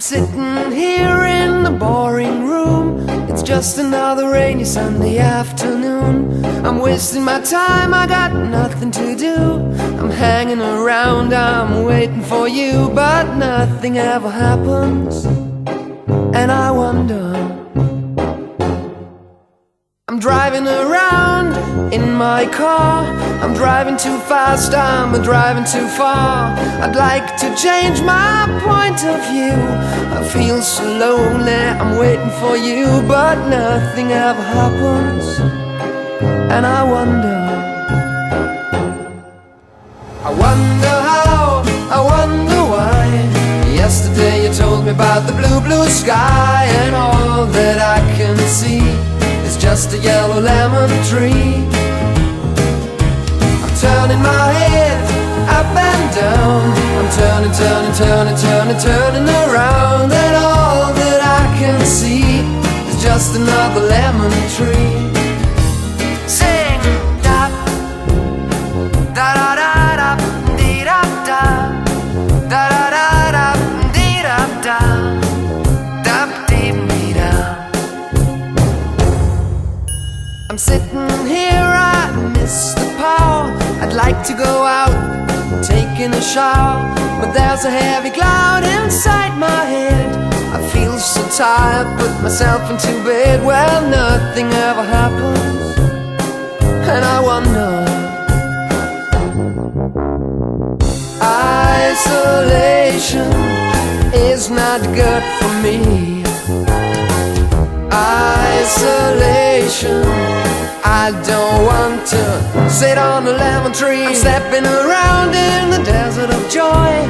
sitting here in the boring room. It's just another rainy Sunday afternoon. I'm wasting my time, I got nothing to do. I'm hanging around, I'm waiting for you, but nothing ever happens. And I wonder, I'm driving around in my car. I'm driving too fast, I'm driving too far. I'd like to change my point of view. I feel so lonely, I'm waiting for you, but nothing ever happens. And I wonder how, I wonder why. Yesterday you told me about the blue, blue sky, and all that I can see is just a yellow lemon tree. I'm turning my head up and down. I'm turning, turning, turning, turning, turning around, and all that I can see is just another lemon tree. Sing da da da da da dee da da da da da da dee da da da dee dee da. I'm sitting here, I miss the power. I'd like to go out, taking a shower, but there's a heavy cloud inside my head. I feel so tired, put myself into bed. Well, nothing ever happens, and I wonder. Isolation is not good for me. Isolation, I don't want to sit on a lemon tree. I'm stepping around in the desert of joy.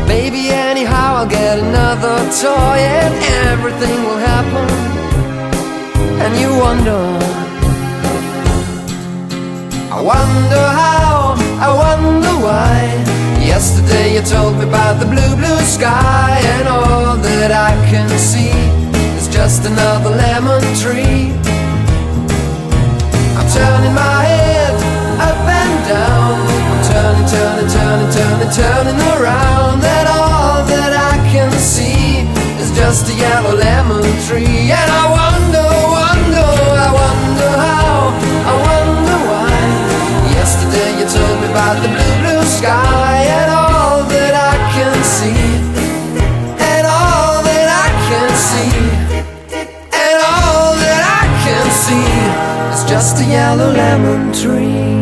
Baby, anyhow I'll get another toy, and everything will happen. And you wonder, I wonder how, I wonder why. Yesterday you told me about the blue, blue sky, and all that I can see is just another lemon tree. I'm turning my head up and down. I'm turning, turning, turning, turning, turning around, and all that I can see is just a yellow lemon tree. And I wonder, wonder, I wonder how, I wonder why. Yesterday you told me about the blue, blue sky, and all that I can see, and all that I can see, and all that I can see is just a yellow lemon tree.